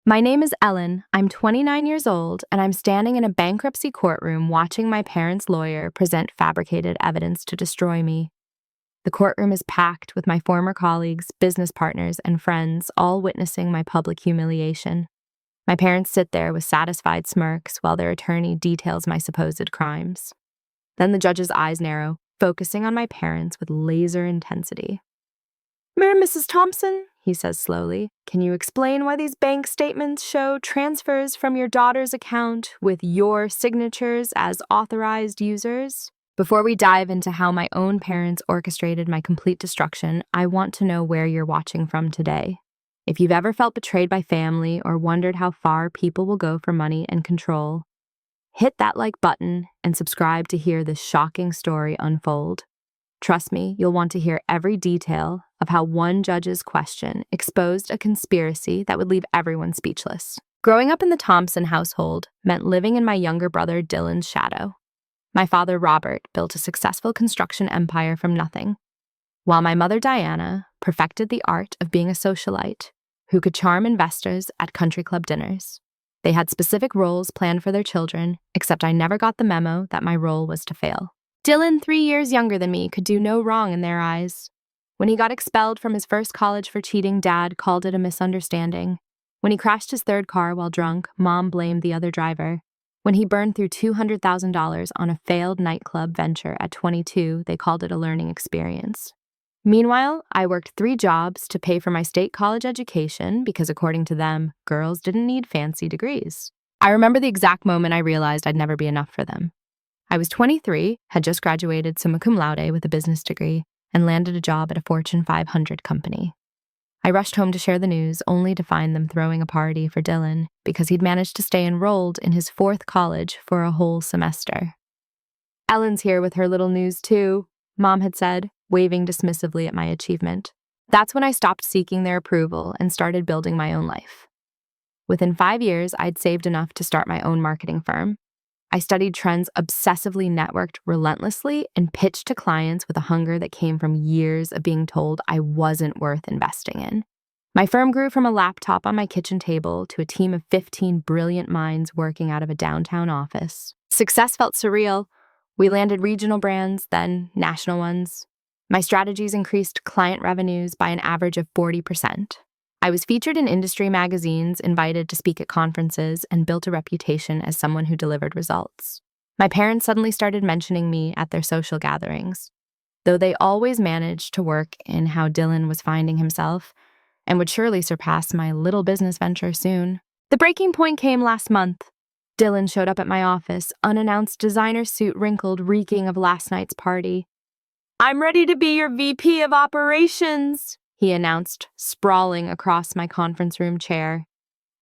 My name is Ellen. I'm 29 years old, and I'm standing in a bankruptcy courtroom watching my parents' lawyer present fabricated evidence to destroy me. The courtroom is packed with my former colleagues, business partners, and friends, all witnessing my public humiliation. My parents sit there with satisfied smirks while their attorney details my supposed crimes. Then the judge's eyes narrow, focusing on my parents with laser intensity. Mrs. Thompson, he says slowly, can you explain why these bank statements show transfers from your daughter's account with your signatures as authorized users? Before we dive into how my own parents orchestrated my complete destruction, I want to know where you're watching from today. If you've ever felt betrayed by family or wondered how far people will go for money and control, hit that like button and subscribe to hear this shocking story unfold. Trust me, you'll want to hear every detail of how one judge's question exposed a conspiracy that would leave everyone speechless. Growing up in the Thompson household meant living in my younger brother Dylan's shadow. My father, Robert, built a successful construction empire from nothing, while my mother, Diana, perfected the art of being a socialite who could charm investors at country club dinners. They had specific roles planned for their children, except I never got the memo that my role was to fail. Dylan, 3 years younger than me, could do no wrong in their eyes. When he got expelled from his first college for cheating, Dad called it a misunderstanding. When he crashed his third car while drunk, Mom blamed the other driver. When he burned through $200,000 on a failed nightclub venture at 22, they called it a learning experience. Meanwhile, I worked 3 jobs to pay for my state college education because, according to them, girls didn't need fancy degrees. I remember the exact moment I realized I'd never be enough for them. I was 23, had just graduated summa cum laude with a business degree, and landed a job at a Fortune 500 company. I rushed home to share the news, only to find them throwing a party for Dylan because he'd managed to stay enrolled in his 4th college for a whole semester. Ellen's here with her little news too, Mom had said, waving dismissively at my achievement. That's when I stopped seeking their approval and started building my own life. Within 5 years, I'd saved enough to start my own marketing firm. I studied trends, obsessively networked relentlessly, and pitched to clients with a hunger that came from years of being told I wasn't worth investing in. My firm grew from a laptop on my kitchen table to a team of 15 brilliant minds working out of a downtown office. Success felt surreal. We landed regional brands, then national ones. My strategies increased client revenues by an average of 40%. I was featured in industry magazines, invited to speak at conferences, and built a reputation as someone who delivered results. My parents suddenly started mentioning me at their social gatherings, though they always managed to work in how Dylan was finding himself and would surely surpass my little business venture soon. The breaking point came last month. Dylan showed up at my office, unannounced, designer suit wrinkled, reeking of last night's party. "I'm ready to be your VP of operations," he announced, sprawling across my conference room chair.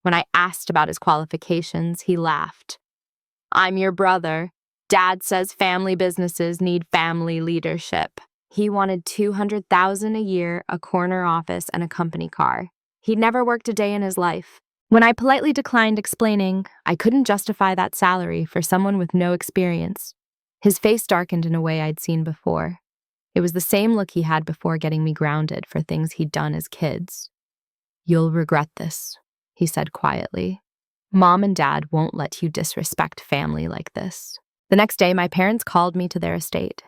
When I asked about his qualifications, he laughed. "I'm your brother. Dad says family businesses need family leadership." He wanted $200,000 a year, a corner office, and a company car. He'd never worked a day in his life. When I politely declined explaining, I couldn't justify that salary for someone with no experience. His face darkened in a way I'd seen before. It was the same look he had before getting me grounded for things he'd done as kids. "You'll regret this," he said quietly. "Mom and Dad won't let you disrespect family like this." The next day, my parents called me to their estate.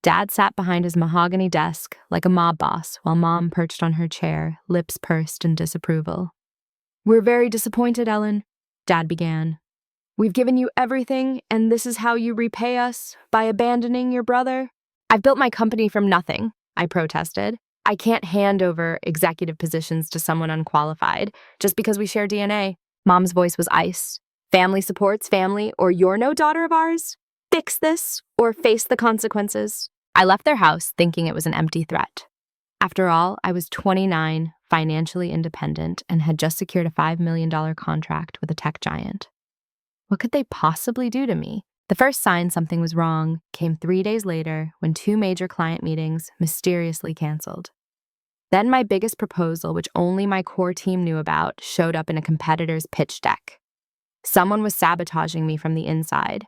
Dad sat behind his mahogany desk like a mob boss, while Mom perched on her chair, lips pursed in disapproval. "We're very disappointed, Ellen," Dad began. "We've given you everything, and this is how you repay us, by abandoning your brother." "I've built my company from nothing," I protested. "I can't hand over executive positions to someone unqualified just because we share DNA." Mom's voice was ice. "Family supports family, or you're no daughter of ours. Fix this, or face the consequences." I left their house thinking it was an empty threat. After all, I was 29, financially independent, and had just secured a $5 million contract with a tech giant. What could they possibly do to me? The first sign something was wrong came 3 days later when 2 major client meetings mysteriously canceled. Then my biggest proposal, which only my core team knew about, showed up in a competitor's pitch deck. Someone was sabotaging me from the inside.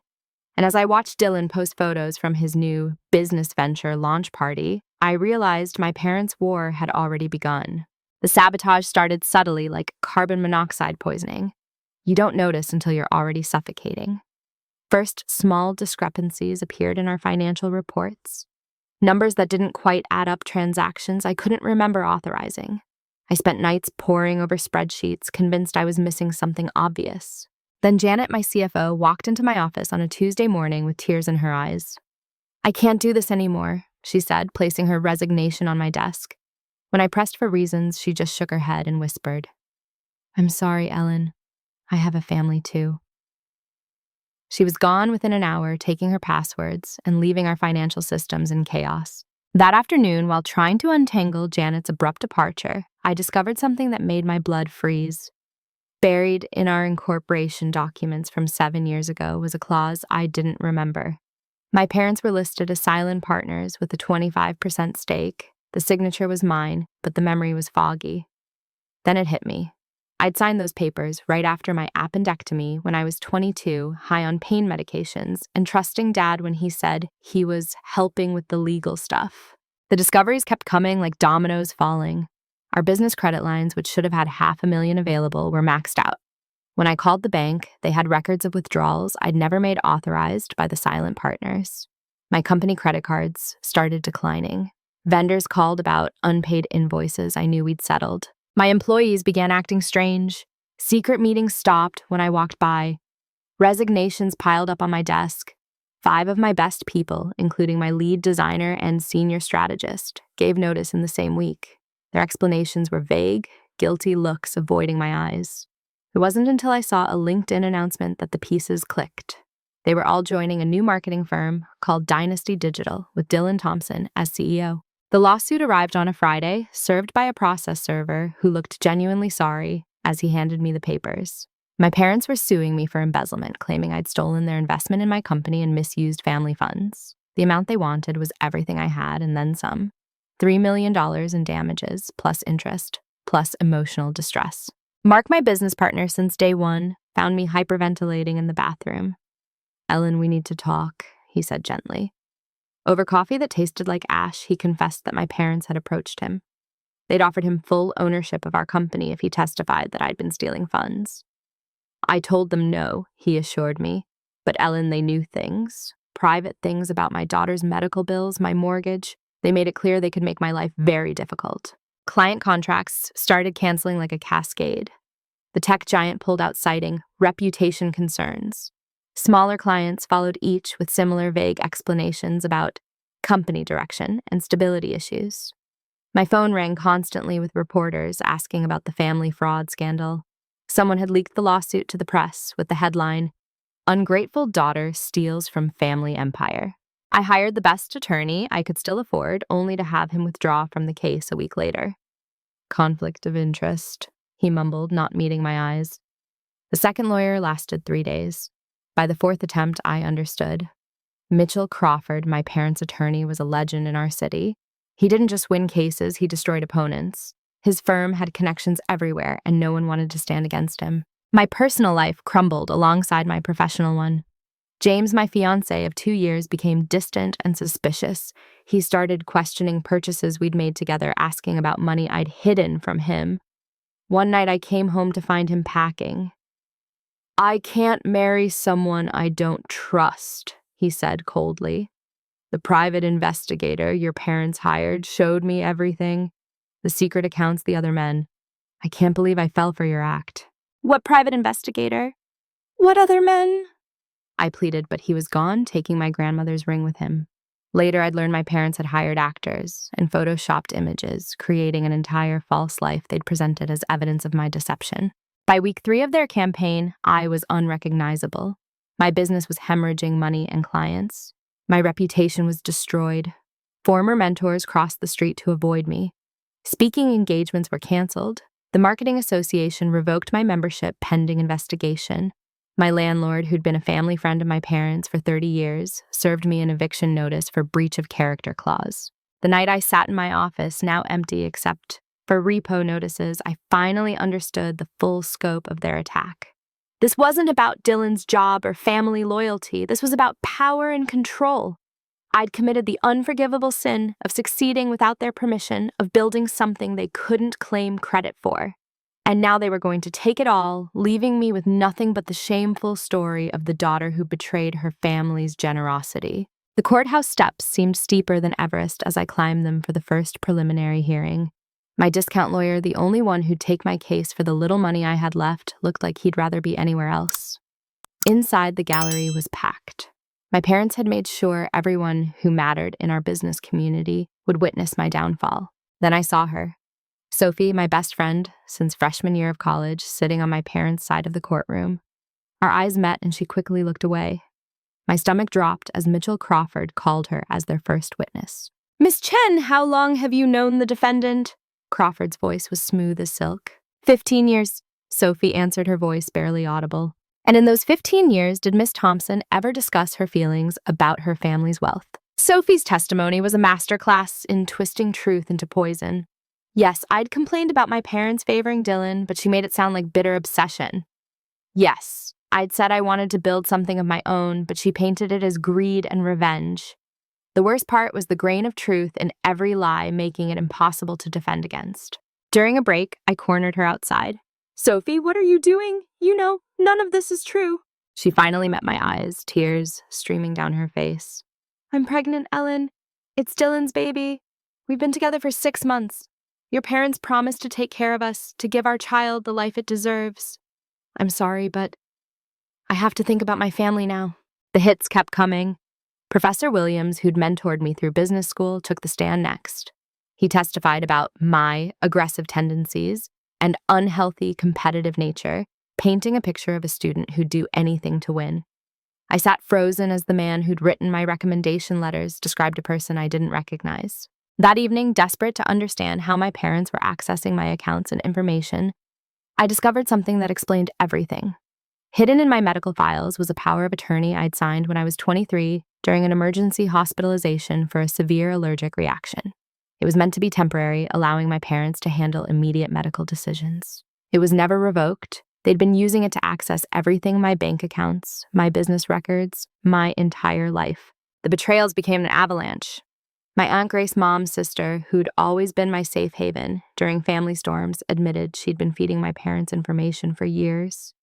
And as I watched Dylan post photos from his new business venture launch party, I realized my parents' war had already begun. The sabotage started subtly, like carbon monoxide poisoning. You don't notice until you're already suffocating. First, small discrepancies appeared in our financial reports. Numbers that didn't quite add up, transactions I couldn't remember authorizing. I spent nights poring over spreadsheets, convinced I was missing something obvious. Then Janet, my CFO, walked into my office on a Tuesday morning with tears in her eyes. "I can't do this anymore," she said, placing her resignation on my desk. When I pressed for reasons, she just shook her head and whispered, "I'm sorry, Ellen. I have a family too." She was gone within an hour, taking her passwords and leaving our financial systems in chaos. That afternoon, while trying to untangle Janet's abrupt departure, I discovered something that made my blood freeze. Buried in our incorporation documents from 7 years ago was a clause I didn't remember. My parents were listed as silent partners with a 25% stake. The signature was mine, but the memory was foggy. Then it hit me. I'd signed those papers right after my appendectomy when I was 22, high on pain medications, and trusting Dad when he said he was helping with the legal stuff. The discoveries kept coming like dominoes falling. Our business credit lines, which should have had $500,000 available, were maxed out. When I called the bank, they had records of withdrawals I'd never made authorized by the silent partners. My company credit cards started declining. Vendors called about unpaid invoices I knew we'd settled. My employees began acting strange. Secret meetings stopped when I walked by. Resignations piled up on my desk. 5 of my best people, including my lead designer and senior strategist, gave notice in the same week. Their explanations were vague, guilty looks avoiding my eyes. It wasn't until I saw a LinkedIn announcement that the pieces clicked. They were all joining a new marketing firm called Dynasty Digital with Dylan Thompson as CEO. The lawsuit arrived on a Friday, served by a process server who looked genuinely sorry as he handed me the papers. My parents were suing me for embezzlement, claiming I'd stolen their investment in my company and misused family funds. The amount they wanted was everything I had and then some. $3 million in damages, plus interest, plus emotional distress. Mark, my business partner since day one, found me hyperventilating in the bathroom. "Ellen, we need to talk," he said gently. Over coffee that tasted like ash, he confessed that my parents had approached him. They'd offered him full ownership of our company if he testified that I'd been stealing funds. I told them no, he assured me. But Ellen, they knew things. Private things about my daughter's medical bills, my mortgage. They made it clear they could make my life very difficult. Client contracts started canceling like a cascade. The tech giant pulled out citing reputation concerns. Smaller clients followed each with similar vague explanations about company direction and stability issues. My phone rang constantly with reporters asking about the family fraud scandal. Someone had leaked the lawsuit to the press with the headline, "Ungrateful Daughter Steals from Family Empire." I hired the best attorney I could still afford, only to have him withdraw from the case a week later. "Conflict of interest," he mumbled, not meeting my eyes. The second lawyer lasted 3 days. By the 4th attempt, I understood. Mitchell Crawford, my parents' attorney, was a legend in our city. He didn't just win cases, he destroyed opponents. His firm had connections everywhere, and no one wanted to stand against him. My personal life crumbled alongside my professional one. James, my fiancé of 2 years, became distant and suspicious. He started questioning purchases we'd made together, asking about money I'd hidden from him. One night I came home to find him packing. "I can't marry someone I don't trust," he said coldly. "The private investigator your parents hired showed me everything. The secret accounts, the other men. I can't believe I fell for your act." "What private investigator? What other men?" I pleaded, but he was gone, taking my grandmother's ring with him. Later, I'd learned my parents had hired actors and photoshopped images, creating an entire false life they'd presented as evidence of my deception. By week 3 of their campaign, I was unrecognizable. My business was hemorrhaging money and clients. My reputation was destroyed. Former mentors crossed the street to avoid me. Speaking engagements were canceled. The Marketing Association revoked my membership pending investigation. My landlord, who'd been a family friend of my parents for 30 years, served me an eviction notice for breach of character clause. The night I sat in my office, now empty except for repo notices, I finally understood the full scope of their attack. This wasn't about Dylan's job or family loyalty. This was about power and control. I'd committed the unforgivable sin of succeeding without their permission, of building something they couldn't claim credit for. And now they were going to take it all, leaving me with nothing but the shameful story of the daughter who betrayed her family's generosity. The courthouse steps seemed steeper than Everest as I climbed them for the first preliminary hearing. My discount lawyer, the only one who'd take my case for the little money I had left, looked like he'd rather be anywhere else. Inside, the gallery was packed. My parents had made sure everyone who mattered in our business community would witness my downfall. Then I saw her. Sophie, my best friend since freshman year of college, sitting on my parents' side of the courtroom. Our eyes met and she quickly looked away. My stomach dropped as Mitchell Crawford called her as their first witness. "Miss Chen, how long have you known the defendant?" Crawford's voice was smooth as silk. 15 years, Sophie answered, her voice barely audible. And in those 15 years, did Miss Thompson ever discuss her feelings about her family's wealth? Sophie's testimony was a masterclass in twisting truth into poison. Yes, I'd complained about my parents favoring Dylan, but she made it sound like bitter obsession. Yes, I'd said I wanted to build something of my own, but she painted it as greed and revenge. The worst part was the grain of truth in every lie, making it impossible to defend against. During a break, I cornered her outside. "Sophie, what are you doing? You know, none of this is true." She finally met my eyes, tears streaming down her face. "I'm pregnant, Ellen. It's Dylan's baby. We've been together for 6 months. Your parents promised to take care of us, to give our child the life it deserves. I'm sorry, but I have to think about my family now." The hits kept coming. Professor Williams, who'd mentored me through business school, took the stand next. He testified about my aggressive tendencies and unhealthy competitive nature, painting a picture of a student who'd do anything to win. I sat frozen as the man who'd written my recommendation letters described a person I didn't recognize. That evening, desperate to understand how my parents were accessing my accounts and information, I discovered something that explained everything. Hidden in my medical files was a power of attorney I'd signed when I was 23 during an emergency hospitalization for a severe allergic reaction. It was meant to be temporary, allowing my parents to handle immediate medical decisions. It was never revoked. They'd been using it to access everything: my bank accounts, my business records, my entire life. The betrayals became an avalanche. My Aunt Grace's mom's sister, who'd always been my safe haven during family storms, admitted she'd been feeding my parents information for years.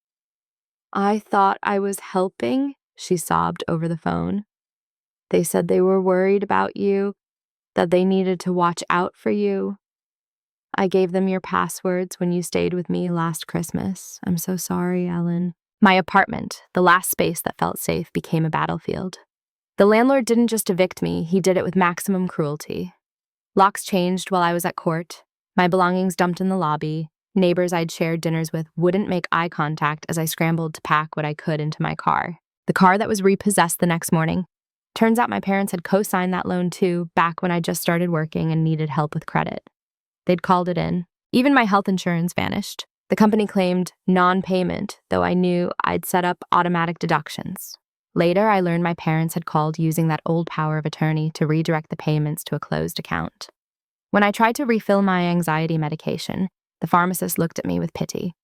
"I thought I was helping," she sobbed over the phone. "They said they were worried about you, that they needed to watch out for you. I gave them your passwords when you stayed with me last Christmas. I'm so sorry, Ellen." My apartment, the last space that felt safe, became a battlefield. The landlord didn't just evict me, he did it with maximum cruelty. Locks changed while I was at court, my belongings dumped in the lobby. Neighbors I'd shared dinners with wouldn't make eye contact as I scrambled to pack what I could into my car. The car that was repossessed the next morning. Turns out my parents had co-signed that loan too, back when I just started working and needed help with credit. They'd called it in. Even my health insurance vanished. The company claimed non-payment, though I knew I'd set up automatic deductions. Later, I learned my parents had called using that old power of attorney to redirect the payments to a closed account. When I tried to refill my anxiety medication, the pharmacist looked at me with pity.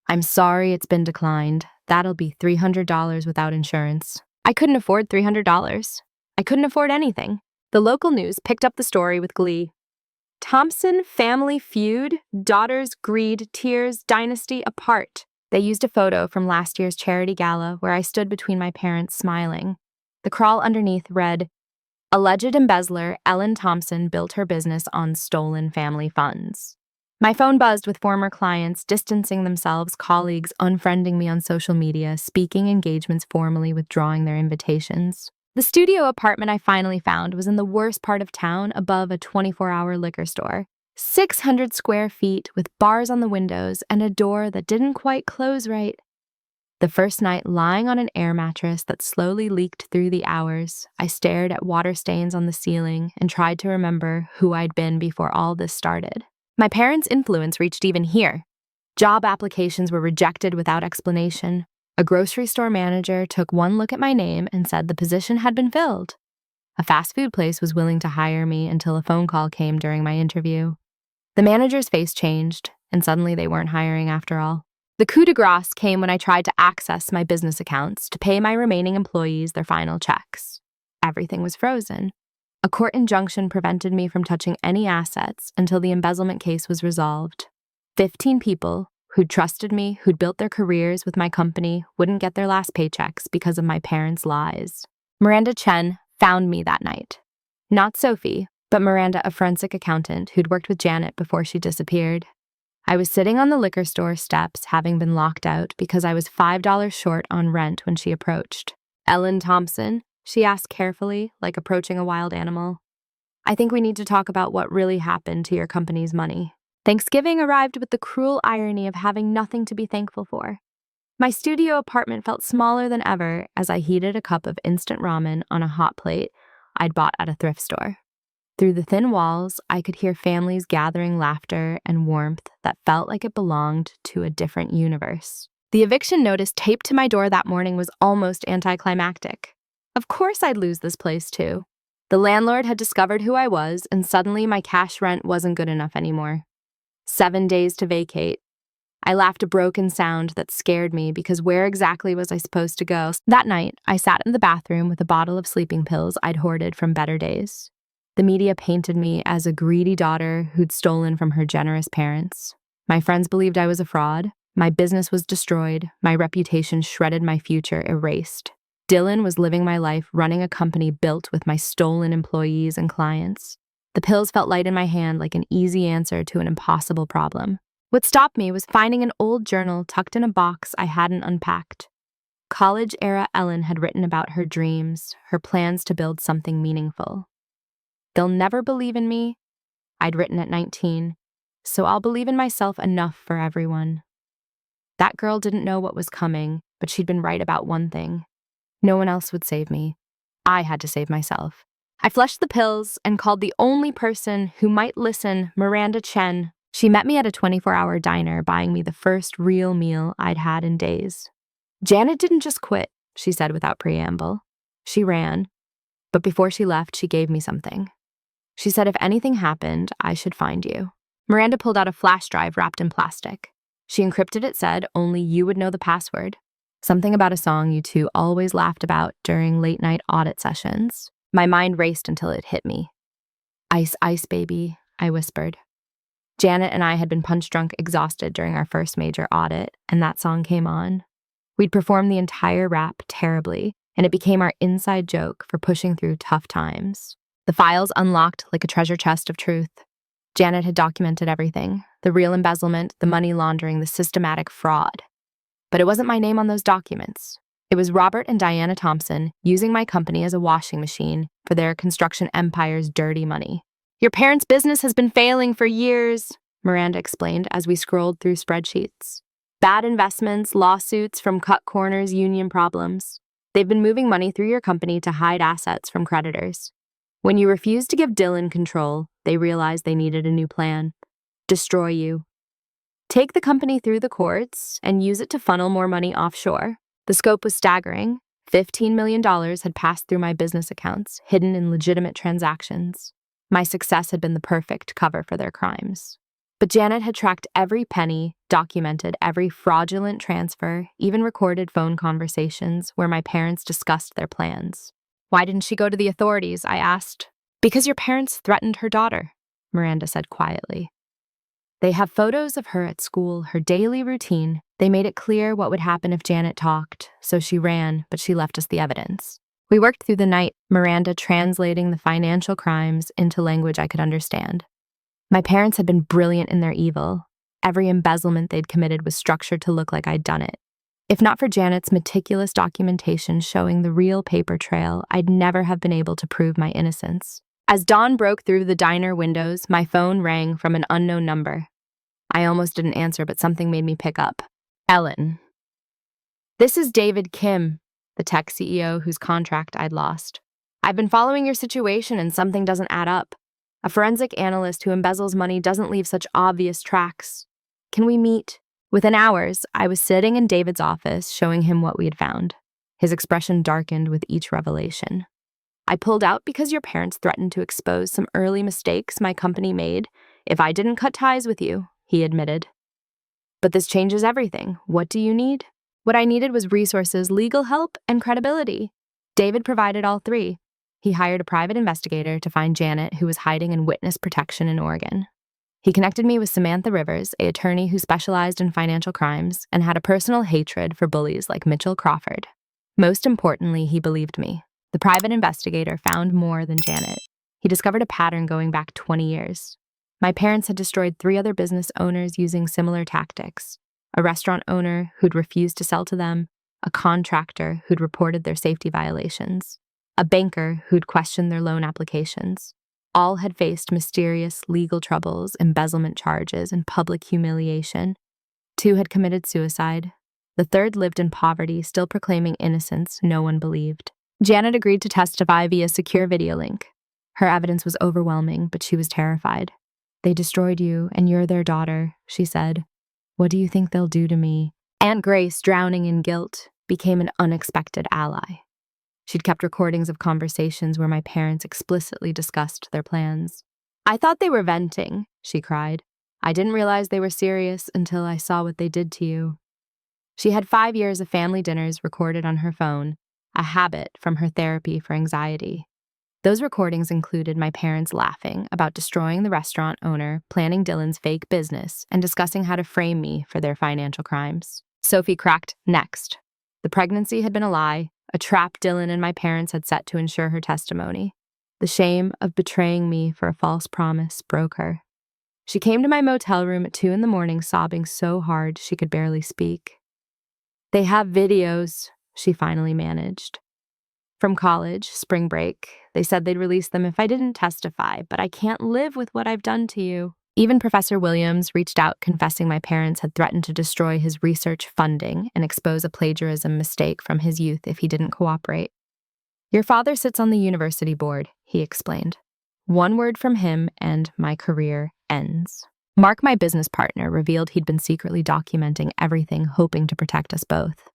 "I'm sorry it's been declined. That'll be $300 without insurance." I couldn't afford $300. I couldn't afford anything. The local news picked up the story with glee. "Thompson family feud, daughters greed, tears, dynasty apart." They used a photo from last year's charity gala where I stood between my parents smiling. The crawl underneath read, "Alleged embezzler Ellen Thompson built her business on stolen family funds." My phone buzzed with former clients distancing themselves, colleagues unfriending me on social media, speaking engagements formally withdrawing their invitations. The studio apartment I finally found was in the worst part of town, above a 24-hour liquor store. 600 square feet with bars on the windows and a door that didn't quite close right. The first night, lying on an air mattress that slowly leaked through the hours, I stared at water stains on the ceiling and tried to remember who I'd been before all this started. My parents' influence reached even here. Job applications were rejected without explanation. A grocery store manager took one look at my name and said the position had been filled. A fast food place was willing to hire me until a phone call came during my interview. The manager's face changed, and suddenly they weren't hiring after all. The coup de grace came when I tried to access my business accounts to pay my remaining employees their final checks. everything was frozen. A court injunction prevented me from touching any assets until the embezzlement case was resolved. 15 people who'd trusted me, who'd built their careers with my company, wouldn't get their last paychecks because of my parents' lies. Miranda Chen found me that night. Not Sophie, but Miranda, a forensic accountant who'd worked with Janet before she disappeared. I was sitting on the liquor store steps, having been locked out because I was $5 short on rent when she approached. "Ellen Thompson?" she asked carefully, like approaching a wild animal. "I think we need to talk about what really happened to your company's money." Thanksgiving arrived with the cruel irony of having nothing to be thankful for. My studio apartment felt smaller than ever as I heated a cup of instant ramen on a hot plate I'd bought at a thrift store. Through the thin walls, I could hear families gathering laughter and warmth that felt like it belonged to a different universe. The eviction notice taped to my door that morning was almost anticlimactic. Of course I'd lose this place too. The landlord had discovered who I was, and suddenly my cash rent wasn't good enough anymore. 7 days to vacate. I laughed a broken sound that scared me because where exactly was I supposed to go? That night, I sat in the bathroom with a bottle of sleeping pills I'd hoarded from better days. The media painted me as a greedy daughter who'd stolen from her generous parents. My friends believed I was a fraud. My business was destroyed. My reputation shredded, my future erased. Dylan was living my life running a company built with my stolen employees and clients. The pills felt light in my hand, like an easy answer to an impossible problem. What stopped me was finding an old journal tucked in a box I hadn't unpacked. College-era Ellen had written about her dreams, her plans to build something meaningful. "They'll never believe in me," I'd written at 19, "so I'll believe in myself enough for everyone." That girl didn't know what was coming, but she'd been right about one thing. No one else would save me. I had to save myself. I flushed the pills and called the only person who might listen, Miranda Chen. She met me at a 24-hour diner, buying me the first real meal I'd had in days. "Janet didn't just quit," she said without preamble. "She ran. But before she left, she gave me something. She said if anything happened, I should find you." Miranda pulled out a flash drive wrapped in plastic. She encrypted it, said only you would know the password. Something about a song you two always laughed about during late-night audit sessions. My mind raced until it hit me. "Ice, ice, baby," I whispered. Janet and I had been punch-drunk exhausted during our first major audit, and that song came on. We'd performed the entire rap terribly, and it became our inside joke for pushing through tough times. The files unlocked like a treasure chest of truth. Janet had documented everything, the real embezzlement, the money laundering, the systematic fraud. But it wasn't my name on those documents. It was Robert and Diana Thompson using my company as a washing machine for their construction empire's dirty money. "Your parents' business has been failing for years," Miranda explained as we scrolled through spreadsheets. "Bad investments, lawsuits from cut corners, union problems. They've been moving money through your company to hide assets from creditors. When you refused to give Dylan control, they realized they needed a new plan. Destroy you. Take the company through the courts and use it to funnel more money offshore." The scope was staggering. $15 million had passed through my business accounts, hidden in legitimate transactions. My success had been the perfect cover for their crimes. But Janet had tracked every penny, documented every fraudulent transfer, even recorded phone conversations where my parents discussed their plans. "Why didn't she go to the authorities?" I asked. "Because your parents threatened her daughter," Miranda said quietly. "They have photos of her at school, her daily routine. They made it clear what would happen if Janet talked, so she ran, but she left us the evidence." We worked through the night, Miranda translating the financial crimes into language I could understand. My parents had been brilliant in their evil. Every embezzlement they'd committed was structured to look like I'd done it. If not for Janet's meticulous documentation showing the real paper trail, I'd never have been able to prove my innocence. As dawn broke through the diner windows, my phone rang from an unknown number. I almost didn't answer, but something made me pick up. "Ellen." "This is David Kim, the tech CEO whose contract I'd lost. I've been following your situation and something doesn't add up. A forensic analyst who embezzles money doesn't leave such obvious tracks. Can we meet?" Within hours, I was sitting in David's office showing him what we had found. His expression darkened with each revelation. "I pulled out because your parents threatened to expose some early mistakes my company made if I didn't cut ties with you," he admitted. "But this changes everything. What do you need?" What I needed was resources, legal help, and credibility. David provided all three. He hired a private investigator to find Janet, who was hiding in witness protection in Oregon. He connected me with Samantha Rivers, an attorney who specialized in financial crimes and had a personal hatred for bullies like Mitchell Crawford. Most importantly, he believed me. The private investigator found more than Janet. He discovered a pattern going back 20 years. My parents had destroyed 3 other business owners using similar tactics: a restaurant owner who'd refused to sell to them, a contractor who'd reported their safety violations, a banker who'd questioned their loan applications. All had faced mysterious legal troubles, embezzlement charges, and public humiliation. 2 had committed suicide. The 3rd lived in poverty, still proclaiming innocence no one believed. Janet agreed to testify via secure video link. Her evidence was overwhelming, but she was terrified. "They destroyed you, and you're their daughter," she said. "What do you think they'll do to me?" Aunt Grace, drowning in guilt, became an unexpected ally. She'd kept recordings of conversations where my parents explicitly discussed their plans. "I thought they were venting," she cried. "I didn't realize they were serious until I saw what they did to you." She had 5 years of family dinners recorded on her phone, a habit from her therapy for anxiety. Those recordings included my parents laughing about destroying the restaurant owner, planning Dylan's fake business, and discussing how to frame me for their financial crimes. Sophie cracked next. The pregnancy had been a lie, a trap Dylan and my parents had set to ensure her testimony. The shame of betraying me for a false promise broke her. She came to my motel room at 2 a.m, sobbing so hard she could barely speak. "They have videos," she finally managed. "From college, spring break. They said they'd release them if I didn't testify, but I can't live with what I've done to you." Even Professor Williams reached out confessing my parents had threatened to destroy his research funding and expose a plagiarism mistake from his youth if he didn't cooperate. "Your father sits on the university board," he explained. "One word from him and my career ends." Mark, my business partner, revealed he'd been secretly documenting everything, hoping to protect us both.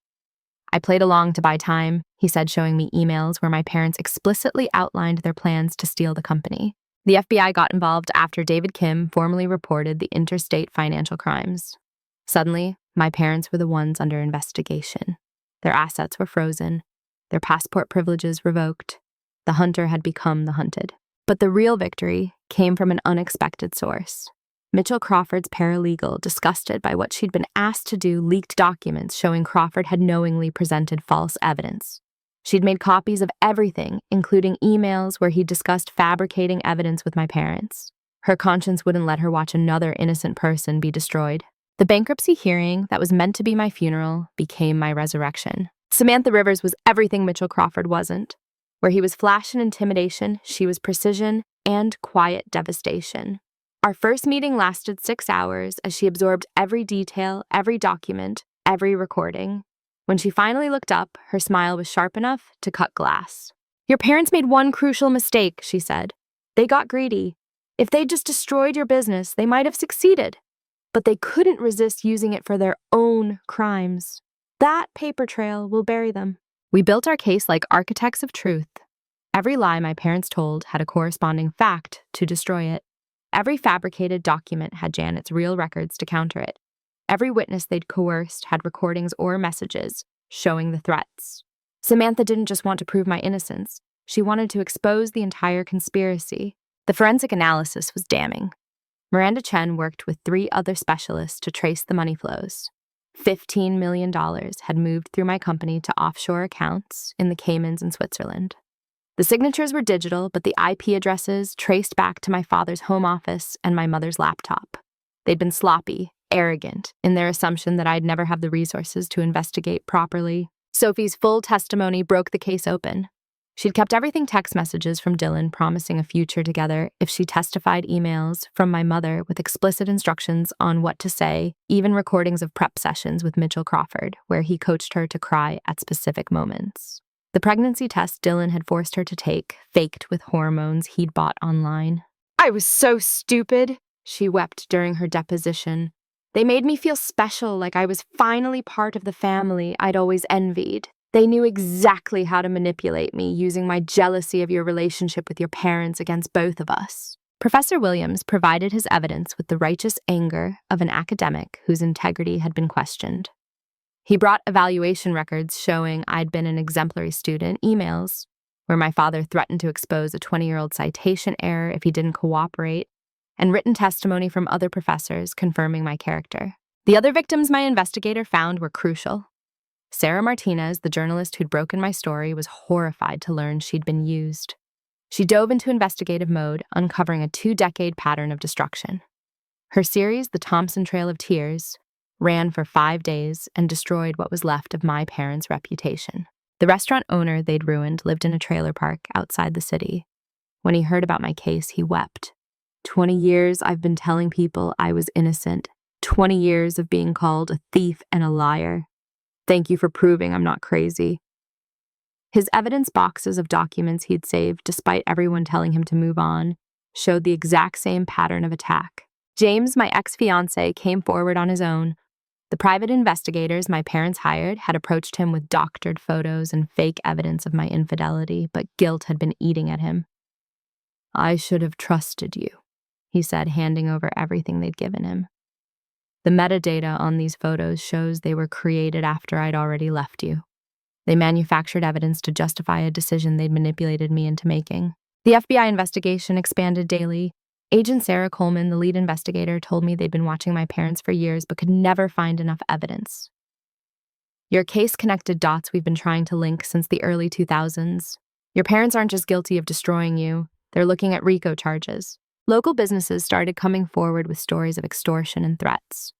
"I played along to buy time," he said, showing me emails where my parents explicitly outlined their plans to steal the company. The FBI got involved after David Kim formally reported the interstate financial crimes. Suddenly, my parents were the ones under investigation. Their assets were frozen, their passport privileges revoked. The hunter had become the hunted. But the real victory came from an unexpected source. Mitchell Crawford's paralegal, disgusted by what she'd been asked to do, leaked documents showing Crawford had knowingly presented false evidence. She'd made copies of everything, including emails where he discussed fabricating evidence with my parents. Her conscience wouldn't let her watch another innocent person be destroyed. The bankruptcy hearing that was meant to be my funeral became my resurrection. Samantha Rivers was everything Mitchell Crawford wasn't. Where he was flash and intimidation, she was precision and quiet devastation. Our first meeting lasted 6 hours as she absorbed every detail, every document, every recording. When she finally looked up, her smile was sharp enough to cut glass. "Your parents made one crucial mistake," she said. "They got greedy. If they'd just destroyed your business, they might have succeeded. But they couldn't resist using it for their own crimes. That paper trail will bury them." We built our case like architects of truth. Every lie my parents told had a corresponding fact to destroy it. Every fabricated document had Janet's real records to counter it. Every witness they'd coerced had recordings or messages showing the threats. Samantha didn't just want to prove my innocence. She wanted to expose the entire conspiracy. The forensic analysis was damning. Miranda Chen worked with 3 other specialists to trace the money flows. $15 million had moved through my company to offshore accounts in the Caymans and Switzerland. The signatures were digital, but the IP addresses traced back to my father's home office and my mother's laptop. They'd been sloppy, arrogant, in their assumption that I'd never have the resources to investigate properly. Sophie's full testimony broke the case open. She'd kept everything text messages from Dylan promising a future together if she testified, emails from my mother with explicit instructions on what to say, even recordings of prep sessions with Mitchell Crawford, where he coached her to cry at specific moments. The pregnancy test Dylan had forced her to take, faked with hormones he'd bought online. "I was so stupid," she wept during her deposition. "They made me feel special, like I was finally part of the family I'd always envied. They knew exactly how to manipulate me, using my jealousy of your relationship with your parents against both of us." Professor Williams provided his evidence with the righteous anger of an academic whose integrity had been questioned. He brought evaluation records showing I'd been an exemplary student, emails where my father threatened to expose a 20-year-old citation error if he didn't cooperate, and written testimony from other professors confirming my character. The other victims my investigator found were crucial. Sarah Martinez, the journalist who'd broken my story, was horrified to learn she'd been used. She dove into investigative mode, uncovering a 2-decade pattern of destruction. Her series, The Thompson Trail of Tears, ran for 5 days and destroyed what was left of my parents' reputation. The restaurant owner they'd ruined lived in a trailer park outside the city. When he heard about my case, he wept. 20 years I've been telling people I was innocent. 20 years of being called a thief and a liar. Thank you for proving I'm not crazy. His evidence boxes of documents he'd saved, despite everyone telling him to move on, showed the exact same pattern of attack. James, my ex-fiancé, came forward on his own. The private investigators my parents hired had approached him with doctored photos and fake evidence of my infidelity, but guilt had been eating at him. I should have trusted you, he said, handing over everything they'd given him. The metadata on these photos shows they were created after I'd already left you. They manufactured evidence to justify a decision they'd manipulated me into making. The FBI investigation expanded daily. Agent Sarah Coleman, the lead investigator, told me they'd been watching my parents for years but could never find enough evidence. Your case connected dots we've been trying to link since the early 2000s. Your parents aren't just guilty of destroying you, they're looking at RICO charges. Local businesses started coming forward with stories of extortion and threats.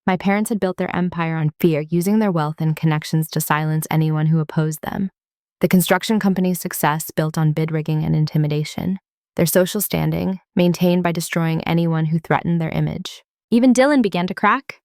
My parents had built their empire on fear, using their wealth and connections to silence anyone who opposed them. The construction company's success built on bid rigging and intimidation. Their social standing maintained by destroying anyone who threatened their image. Even Dylan began to crack.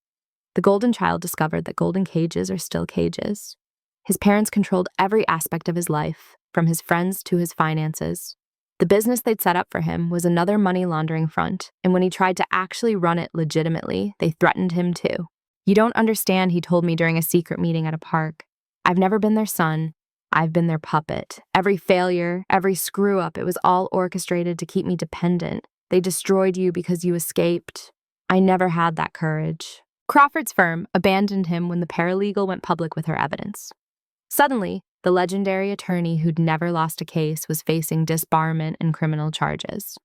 The golden child discovered that golden cages are still cages. His parents controlled every aspect of his life, from his friends to his finances. The business they'd set up for him was another money laundering front, and when he tried to actually run it legitimately, they threatened him too. You don't understand, he told me during a secret meeting at a park. I've never been their son. I've been their puppet. Every failure, every screw-up, it was all orchestrated to keep me dependent. They destroyed you because you escaped. I never had that courage. Crawford's firm abandoned him when the paralegal went public with her evidence. Suddenly, the legendary attorney who'd never lost a case was facing disbarment and criminal charges.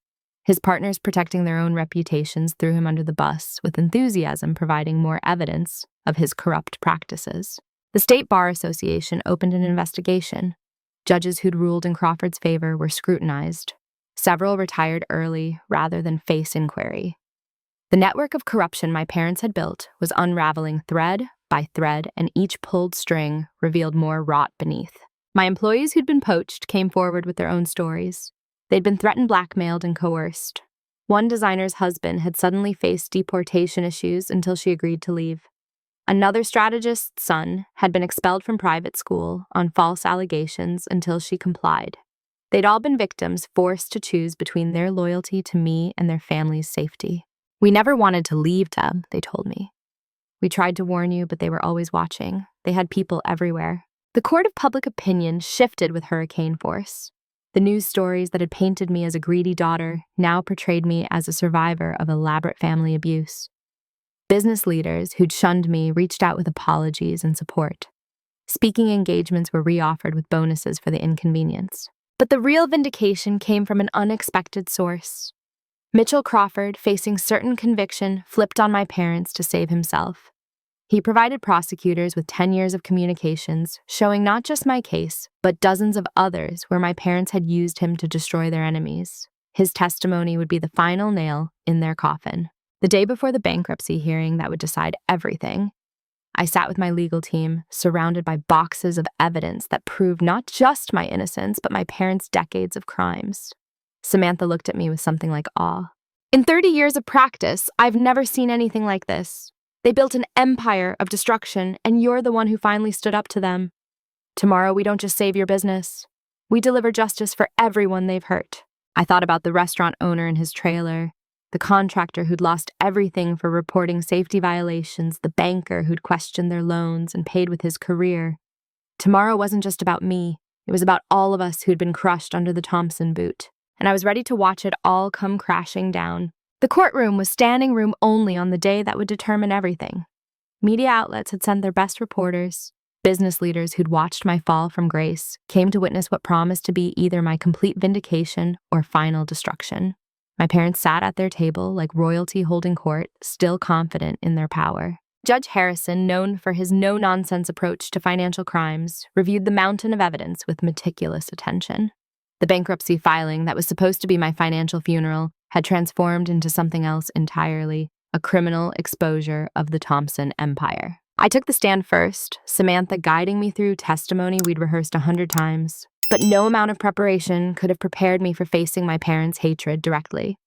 His partners protecting their own reputations threw him under the bus, with enthusiasm providing more evidence of his corrupt practices. The State Bar Association opened an investigation. Judges who'd ruled in Crawford's favor were scrutinized. Several retired early rather than face inquiry. The network of corruption my parents had built was unraveling thread by thread, and each pulled string revealed more rot beneath. My employees who'd been poached came forward with their own stories. They'd been threatened, blackmailed, and coerced. One designer's husband had suddenly faced deportation issues until she agreed to leave. Another strategist's son had been expelled from private school on false allegations until she complied. They'd all been victims forced to choose between their loyalty to me and their family's safety. We never wanted to leave them, they told me. We tried to warn you, but they were always watching. They had people everywhere. The court of public opinion shifted with hurricane force. The news stories that had painted me as a greedy daughter now portrayed me as a survivor of elaborate family abuse. Business leaders who'd shunned me reached out with apologies and support. Speaking engagements were reoffered with bonuses for the inconvenience. But the real vindication came from an unexpected source. Mitchell Crawford, facing certain conviction, flipped on my parents to save himself. He provided prosecutors with 10 years of communications, showing not just my case, but dozens of others where my parents had used him to destroy their enemies. His testimony would be the final nail in their coffin. The day before the bankruptcy hearing that would decide everything, I sat with my legal team, surrounded by boxes of evidence that proved not just my innocence, but my parents' decades of crimes. Samantha looked at me with something like awe. In 30 years of practice, I've never seen anything like this. They built an empire of destruction, and you're the one who finally stood up to them. Tomorrow, we don't just save your business. We deliver justice for everyone they've hurt. I thought about the restaurant owner and his trailer, the contractor who'd lost everything for reporting safety violations, the banker who'd questioned their loans and paid with his career. Tomorrow wasn't just about me. It was about all of us who'd been crushed under the Thompson boot. And I was ready to watch it all come crashing down. The courtroom was standing room only on the day that would determine everything. Media outlets had sent their best reporters. Business leaders who'd watched my fall from grace came to witness what promised to be either my complete vindication or final destruction. My parents sat at their table like royalty holding court, still confident in their power. Judge Harrison, known for his no-nonsense approach to financial crimes, reviewed the mountain of evidence with meticulous attention. The bankruptcy filing that was supposed to be my financial funeral had transformed into something else entirely, a criminal exposure of the Thompson empire. I took the stand first, Samantha guiding me through testimony we'd rehearsed 100 times. But no amount of preparation could have prepared me for facing my parents' hatred directly.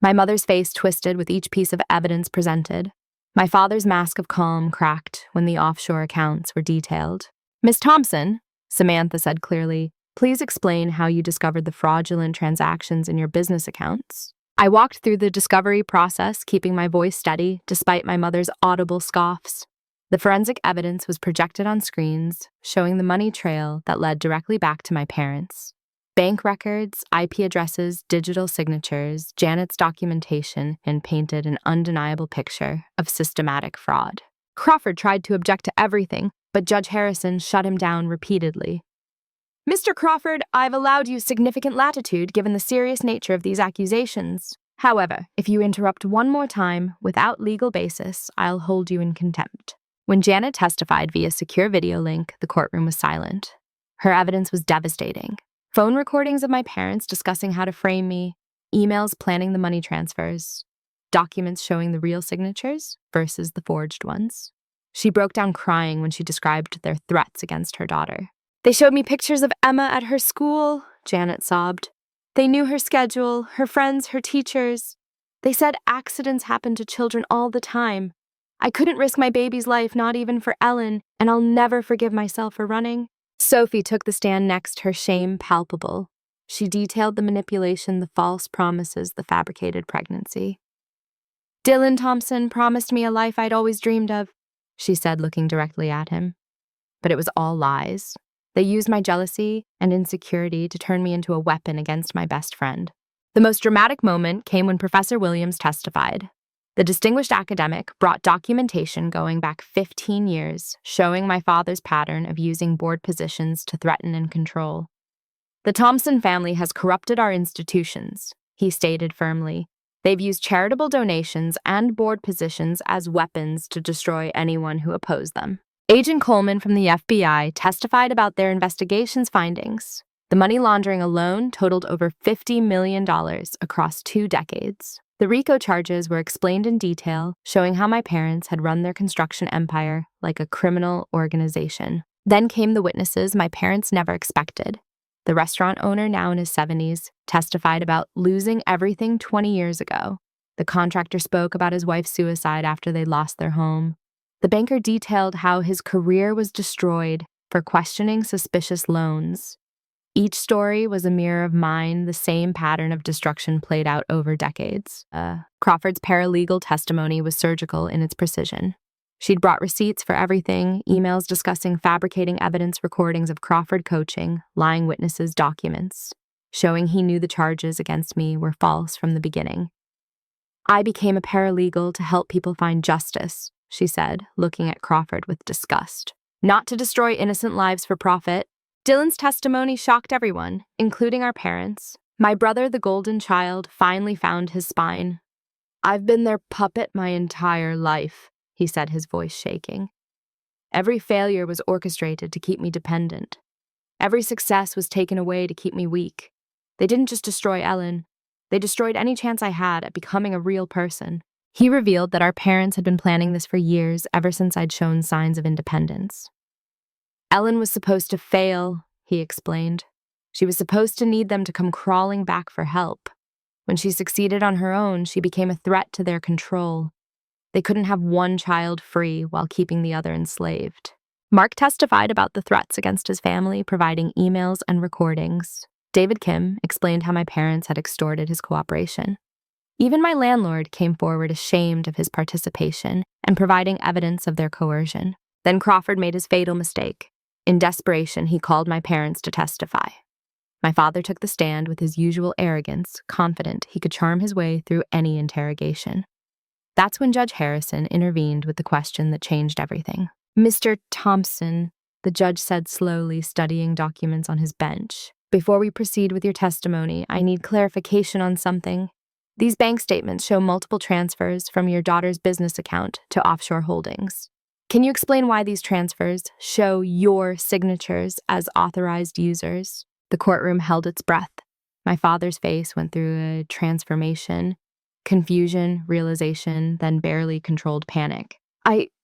My mother's face twisted with each piece of evidence presented. My father's mask of calm cracked when the offshore accounts were detailed. "Miss Thompson," Samantha said clearly, "please explain how you discovered the fraudulent transactions in your business accounts." I walked through the discovery process, keeping my voice steady despite my mother's audible scoffs. The forensic evidence was projected on screens, showing the money trail that led directly back to my parents. Bank records, IP addresses, digital signatures, Janet's documentation, and painted an undeniable picture of systematic fraud. Crawford tried to object to everything, but Judge Harrison shut him down repeatedly. "Mr. Crawford, I've allowed you significant latitude given the serious nature of these accusations. However, if you interrupt one more time without legal basis, I'll hold you in contempt." When Janet testified via secure video link, the courtroom was silent. Her evidence was devastating. Phone recordings of my parents discussing how to frame me, emails planning the money transfers, documents showing the real signatures versus the forged ones. She broke down crying when she described their threats against her daughter. "They showed me pictures of Emma at her school," Janet sobbed. "They knew her schedule, her friends, her teachers. They said accidents happen to children all the time. I couldn't risk my baby's life, not even for Ellen, and I'll never forgive myself for running." Sophie took the stand next, her shame palpable. She detailed the manipulation, the false promises, the fabricated pregnancy. "Dylan Thompson promised me a life I'd always dreamed of," she said, looking directly at him. But it was all lies. They used my jealousy and insecurity to turn me into a weapon against my best friend. The most dramatic moment came when Professor Williams testified. The distinguished academic brought documentation going back 15 years, showing my father's pattern of using board positions to threaten and control. "The Thompson family has corrupted our institutions," he stated firmly. "They've used charitable donations and board positions as weapons to destroy anyone who opposed them." Agent Coleman from the FBI testified about their investigation's findings. The money laundering alone totaled over $50 million across 2 decades. The RICO charges were explained in detail, showing how my parents had run their construction empire like a criminal organization. Then came the witnesses my parents never expected. The restaurant owner, now in his 70s, testified about losing everything 20 years ago. The contractor spoke about his wife's suicide after they lost their home. The banker detailed how his career was destroyed for questioning suspicious loans. Each story was a mirror of mine, the same pattern of destruction played out over decades. Crawford's paralegal testimony was surgical in its precision. She'd brought receipts for everything, emails discussing fabricating evidence, recordings of Crawford coaching, lying witnesses' documents, showing he knew the charges against me were false from the beginning. "I became a paralegal to help people find justice," she said, looking at Crawford with disgust. "Not to destroy innocent lives for profit." Dylan's testimony shocked everyone, including our parents. My brother, the golden child, finally found his spine. "I've been their puppet my entire life," he said, his voice shaking. "Every failure was orchestrated to keep me dependent. Every success was taken away to keep me weak. They didn't just destroy Ellen. They destroyed any chance I had at becoming a real person." He revealed that our parents had been planning this for years, ever since I'd shown signs of independence. "Ellen was supposed to fail," he explained. "She was supposed to need them to come crawling back for help. When she succeeded on her own, she became a threat to their control. They couldn't have one child free while keeping the other enslaved." Mark testified about the threats against his family, providing emails and recordings. David Kim explained how my parents had extorted his cooperation. Even my landlord came forward ashamed of his participation and providing evidence of their coercion. Then Crawford made his fatal mistake. In desperation, he called my parents to testify. My father took the stand with his usual arrogance, confident he could charm his way through any interrogation. That's when Judge Harrison intervened with the question that changed everything. "Mr. Thompson, the judge said slowly, studying documents on his bench. Before we proceed with your testimony, I need clarification on something. These bank statements show multiple transfers from your daughter's business account to offshore holdings. Can you explain why these transfers show your signatures as authorized users? The courtroom held its breath. My father's face went through a transformation, confusion, realization, then barely controlled panic.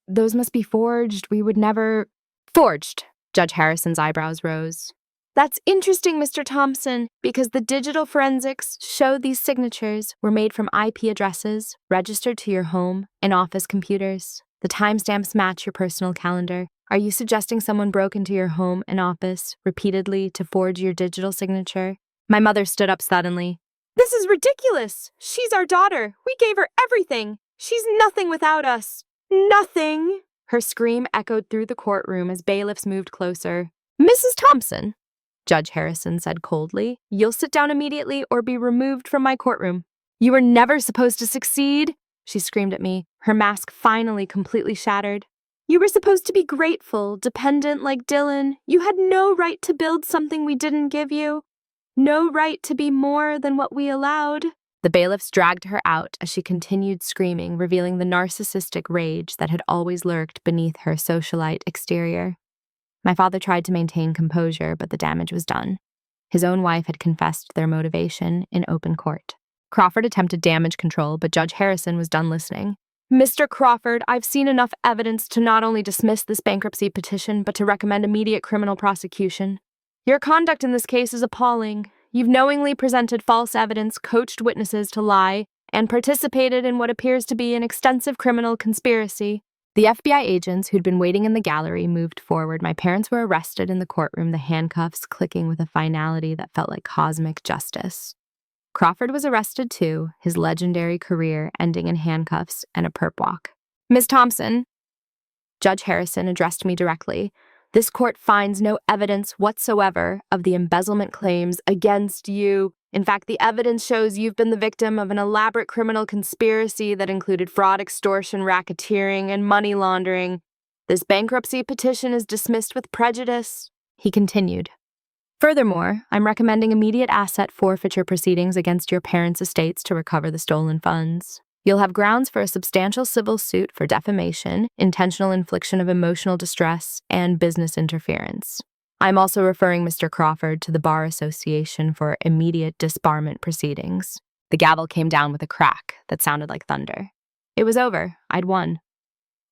Those must be forged. We would never. Forged! Judge Harrison's eyebrows rose. That's interesting, Mr. Thompson, because the digital forensics show these signatures were made from IP addresses registered to your home and office computers. The timestamps match your personal calendar. Are you suggesting someone broke into your home and office repeatedly to forge your digital signature? My mother stood up suddenly. This is ridiculous! She's our daughter. We gave her everything. She's nothing without us. Nothing! Her scream echoed through the courtroom as bailiffs moved closer. Mrs. Thompson, Judge Harrison said coldly, you'll sit down immediately or be removed from my courtroom. You were never supposed to succeed, she screamed at me, her mask finally completely shattered. You were supposed to be grateful, dependent like Dylan. You had no right to build something we didn't give you. No right to be more than what we allowed. The bailiffs dragged her out as she continued screaming, revealing the narcissistic rage that had always lurked beneath her socialite exterior. My father tried to maintain composure, but the damage was done. His own wife had confessed their motivation in open court. Crawford attempted damage control, but Judge Harrison was done listening. Mr. Crawford, I've seen enough evidence to not only dismiss this bankruptcy petition, but to recommend immediate criminal prosecution. Your conduct in this case is appalling. You've knowingly presented false evidence, coached witnesses to lie, and participated in what appears to be an extensive criminal conspiracy. The FBI agents who'd been waiting in the gallery moved forward. My parents were arrested in the courtroom, the handcuffs clicking with a finality that felt like cosmic justice. Crawford was arrested too, his legendary career ending in handcuffs and a perp walk. Ms. Thompson, Judge Harrison addressed me directly. This court finds no evidence whatsoever of the embezzlement claims against you. In fact, the evidence shows you've been the victim of an elaborate criminal conspiracy that included fraud, extortion, racketeering, and money laundering. This bankruptcy petition is dismissed with prejudice, he continued. Furthermore, I'm recommending immediate asset forfeiture proceedings against your parents' estates to recover the stolen funds. You'll have grounds for a substantial civil suit for defamation, intentional infliction of emotional distress, and business interference. I'm also referring Mr. Crawford to the Bar Association for immediate disbarment proceedings. The gavel came down with a crack that sounded like thunder. It was over. I'd won.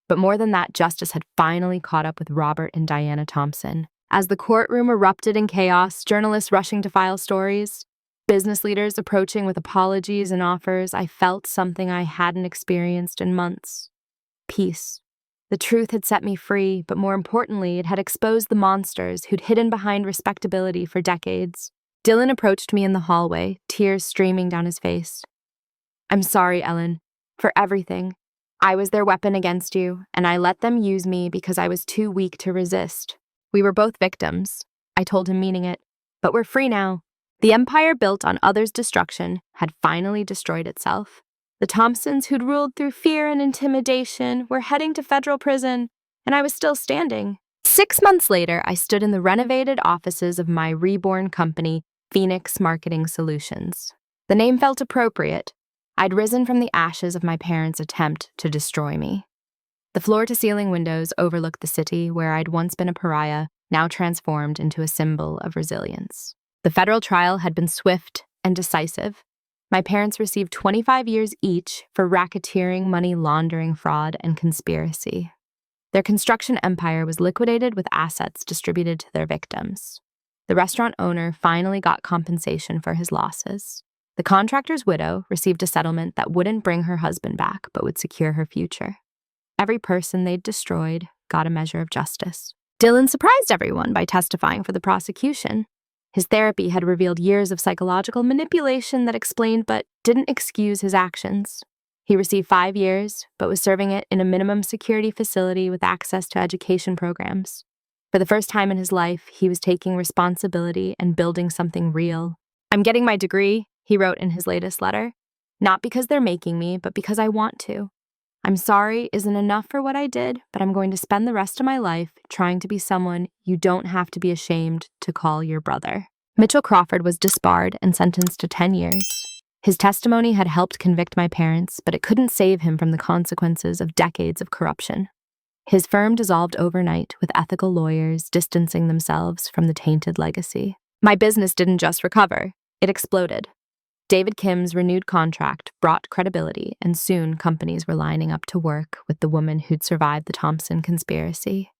But more than that, justice had finally caught up with Robert and Diana Thompson. As the courtroom erupted in chaos, journalists rushing to file stories, business leaders approaching with apologies and offers, I felt something I hadn't experienced in months. Peace. The truth had set me free, but more importantly, it had exposed the monsters who'd hidden behind respectability for decades. Dylan approached me in the hallway, tears streaming down his face. I'm sorry, Ellen, for everything. I was their weapon against you, and I let them use me because I was too weak to resist. We were both victims, I told him, meaning it, but we're free now. The empire built on others' destruction had finally destroyed itself. The Thompsons, who'd ruled through fear and intimidation, were heading to federal prison, and I was still standing. 6 months later, I stood in the renovated offices of my reborn company, Phoenix Marketing Solutions. The name felt appropriate. I'd risen from the ashes of my parents' attempt to destroy me. The floor-to-ceiling windows overlooked the city where I'd once been a pariah, now transformed into a symbol of resilience. The federal trial had been swift and decisive. My parents received 25 years each for racketeering, money laundering, fraud, and conspiracy. Their construction empire was liquidated with assets distributed to their victims. The restaurant owner finally got compensation for his losses. The contractor's widow received a settlement that wouldn't bring her husband back, but would secure her future. Every person they'd destroyed got a measure of justice. Dylan surprised everyone by testifying for the prosecution. His therapy had revealed years of psychological manipulation that explained but didn't excuse his actions. He received 5 years, but was serving it in a minimum security facility with access to education programs. For the first time in his life, he was taking responsibility and building something real. I'm getting my degree, he wrote in his latest letter. Not because they're making me, but because I want to. I'm sorry isn't enough for what I did, but I'm going to spend the rest of my life trying to be someone you don't have to be ashamed to call your brother. Mitchell Crawford was disbarred and sentenced to 10 years. His testimony had helped convict my parents, but it couldn't save him from the consequences of decades of corruption. His firm dissolved overnight, with ethical lawyers distancing themselves from the tainted legacy. My business didn't just recover, it exploded. David Kim's renewed contract brought credibility, and soon companies were lining up to work with the woman who'd survived the Thompson conspiracy.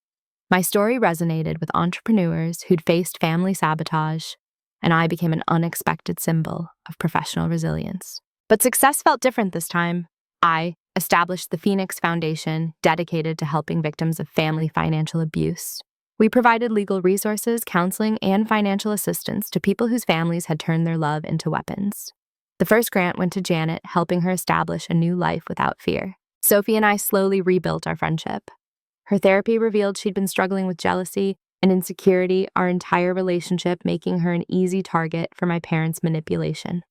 My story resonated with entrepreneurs who'd faced family sabotage, and I became an unexpected symbol of professional resilience. But success felt different this time. I established the Phoenix Foundation, dedicated to helping victims of family financial abuse. We provided legal resources, counseling, and financial assistance to people whose families had turned their love into weapons. The first grant went to Janet, helping her establish a new life without fear. Sophie and I slowly rebuilt our friendship. Her therapy revealed she'd been struggling with jealousy and insecurity, our entire relationship making her an easy target for my parents' manipulation.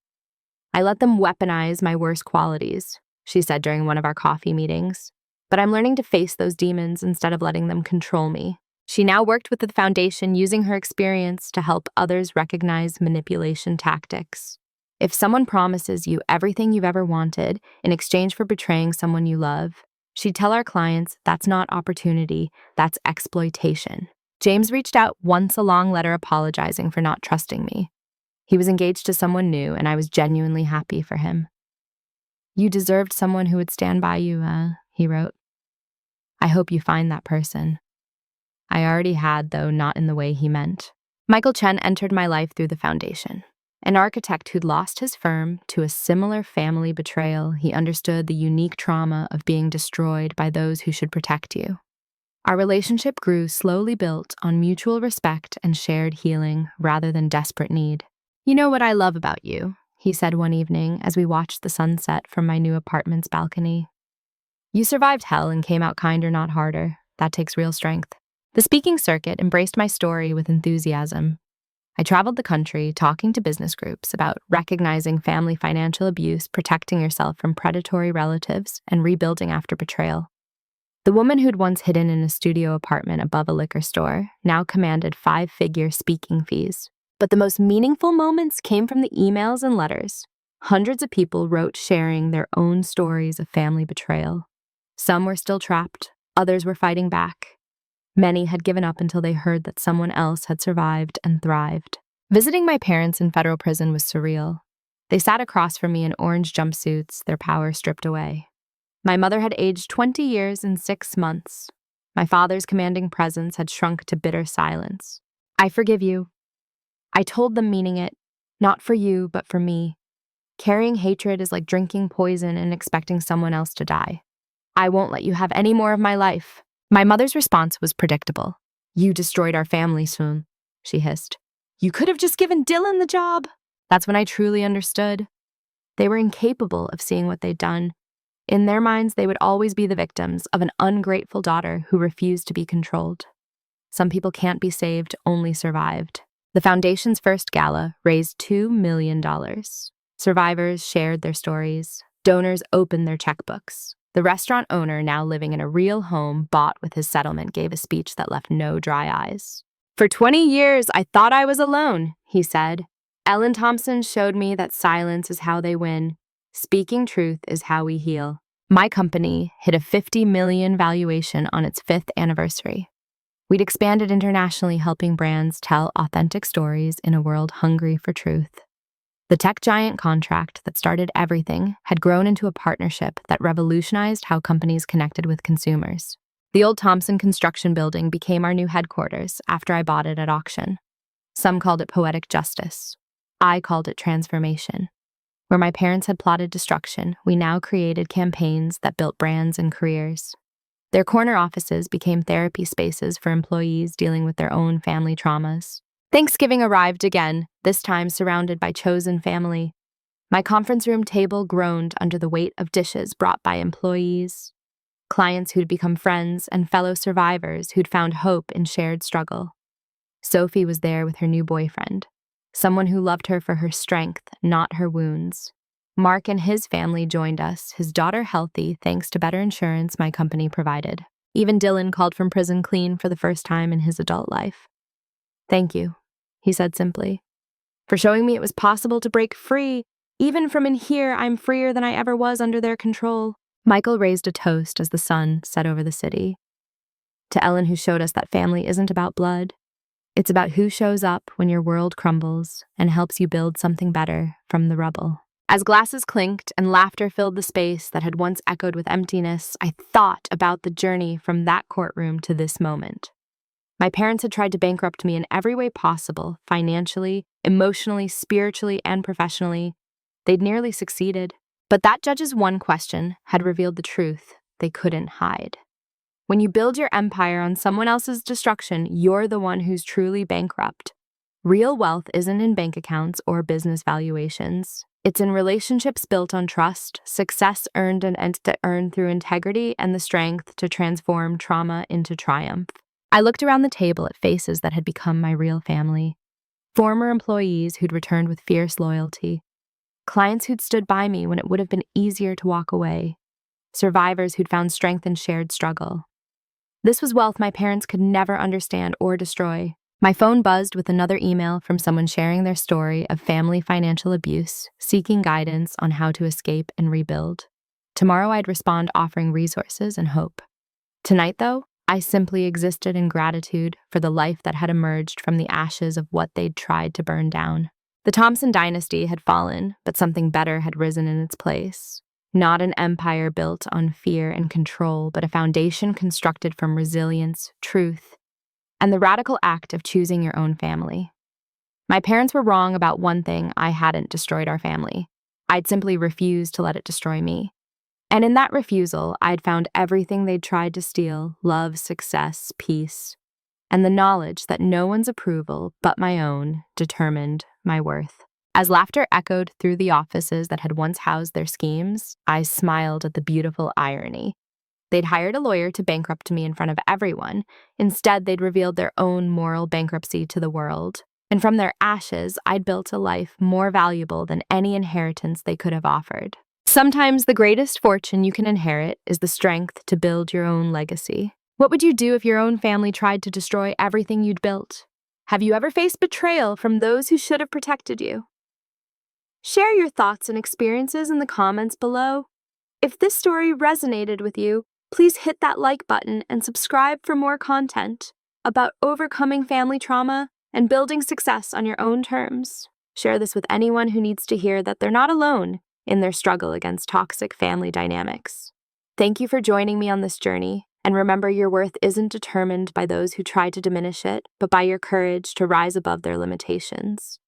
I let them weaponize my worst qualities, she said during one of our coffee meetings. But I'm learning to face those demons instead of letting them control me. She now worked with the foundation, using her experience to help others recognize manipulation tactics. If someone promises you everything you've ever wanted in exchange for betraying someone you love, she'd tell our clients that's not opportunity, that's exploitation. James reached out once, a long letter apologizing for not trusting me. He was engaged to someone new, and I was genuinely happy for him. You deserved someone who would stand by you, he wrote. I hope you find that person. I already had, though not in the way he meant. Michael Chen entered my life through the foundation. An architect who'd lost his firm to a similar family betrayal, he understood the unique trauma of being destroyed by those who should protect you. Our relationship grew, slowly built on mutual respect and shared healing rather than desperate need. You know what I love about you, he said one evening as we watched the sunset from my new apartment's balcony. You survived hell and came out kinder, not harder. That takes real strength. The speaking circuit embraced my story with enthusiasm. I traveled the country talking to business groups about recognizing family financial abuse, protecting yourself from predatory relatives, and rebuilding after betrayal. The woman who'd once hidden in a studio apartment above a liquor store now commanded 5-figure speaking fees. But the most meaningful moments came from the emails and letters. Hundreds of people wrote, sharing their own stories of family betrayal. Some were still trapped, others were fighting back. Many had given up until they heard that someone else had survived and thrived. Visiting my parents in federal prison was surreal. They sat across from me in orange jumpsuits, their power stripped away. My mother had aged 20 years and 6 months. My father's commanding presence had shrunk to bitter silence. I forgive you. I told them, meaning it, not for you, but for me. Carrying hatred is like drinking poison and expecting someone else to die. I won't let you have any more of my life. My mother's response was predictable. You destroyed our family soon, she hissed. You could have just given Dylan the job. That's when I truly understood. They were incapable of seeing what they'd done. In their minds, they would always be the victims of an ungrateful daughter who refused to be controlled. Some people can't be saved, only survived. The foundation's first gala raised $2 million. Survivors shared their stories. Donors opened their checkbooks. The restaurant owner, now living in a real home bought with his settlement, gave a speech that left no dry eyes. For 20 years, I thought I was alone, he said. Ellen Thompson showed me that silence is how they win. Speaking truth is how we heal. My company hit a $50 million valuation on its 5th anniversary. We'd expanded internationally, helping brands tell authentic stories in a world hungry for truth. The tech giant contract that started everything had grown into a partnership that revolutionized how companies connected with consumers. The old Thompson construction building became our new headquarters after I bought it at auction. Some called it poetic justice. I called it transformation. Where my parents had plotted destruction, we now created campaigns that built brands and careers. Their corner offices became therapy spaces for employees dealing with their own family traumas. Thanksgiving arrived again, this time surrounded by chosen family. My conference room table groaned under the weight of dishes brought by employees, clients who'd become friends, and fellow survivors who'd found hope in shared struggle. Sophie was there with her new boyfriend, someone who loved her for her strength, not her wounds. Mark and his family joined us, his daughter healthy thanks to better insurance my company provided. Even Dylan called from prison clean for the first time in his adult life. "Thank you," he said simply, "for showing me it was possible to break free. Even from in here, I'm freer than I ever was under their control." Michael raised a toast as the sun set over the city. To Ellen, who showed us that family isn't about blood. It's about who shows up when your world crumbles and helps you build something better from the rubble. As glasses clinked and laughter filled the space that had once echoed with emptiness, I thought about the journey from that courtroom to this moment. My parents had tried to bankrupt me in every way possible, financially, emotionally, spiritually, and professionally. They'd nearly succeeded. But that judge's one question had revealed the truth they couldn't hide. When you build your empire on someone else's destruction, you're the one who's truly bankrupt. Real wealth isn't in bank accounts or business valuations. It's in relationships built on trust, success earned through integrity, and the strength to transform trauma into triumph. I looked around the table at faces that had become my real family. Former employees who'd returned with fierce loyalty. Clients who'd stood by me when it would have been easier to walk away. Survivors who'd found strength in shared struggle. This was wealth my parents could never understand or destroy. My phone buzzed with another email from someone sharing their story of family financial abuse, seeking guidance on how to escape and rebuild. Tomorrow I'd respond offering resources and hope. Tonight, though, I simply existed in gratitude for the life that had emerged from the ashes of what they'd tried to burn down. The Thompson dynasty had fallen, but something better had risen in its place. Not an empire built on fear and control, but a foundation constructed from resilience, truth, and the radical act of choosing your own family. My parents were wrong about one thing: I hadn't destroyed our family. I'd simply refused to let it destroy me. And in that refusal, I'd found everything they'd tried to steal: love, success, peace, and the knowledge that no one's approval but my own determined my worth. As laughter echoed through the offices that had once housed their schemes, I smiled at the beautiful irony. They'd hired a lawyer to bankrupt me in front of everyone. Instead, they'd revealed their own moral bankruptcy to the world. And from their ashes, I'd built a life more valuable than any inheritance they could have offered. Sometimes the greatest fortune you can inherit is the strength to build your own legacy. What would you do if your own family tried to destroy everything you'd built? Have you ever faced betrayal from those who should have protected you? Share your thoughts and experiences in the comments below. If this story resonated with you, please hit that like button and subscribe for more content about overcoming family trauma and building success on your own terms. Share this with anyone who needs to hear that they're not alone in their struggle against toxic family dynamics. Thank you for joining me on this journey, and remember, your worth isn't determined by those who try to diminish it, but by your courage to rise above their limitations.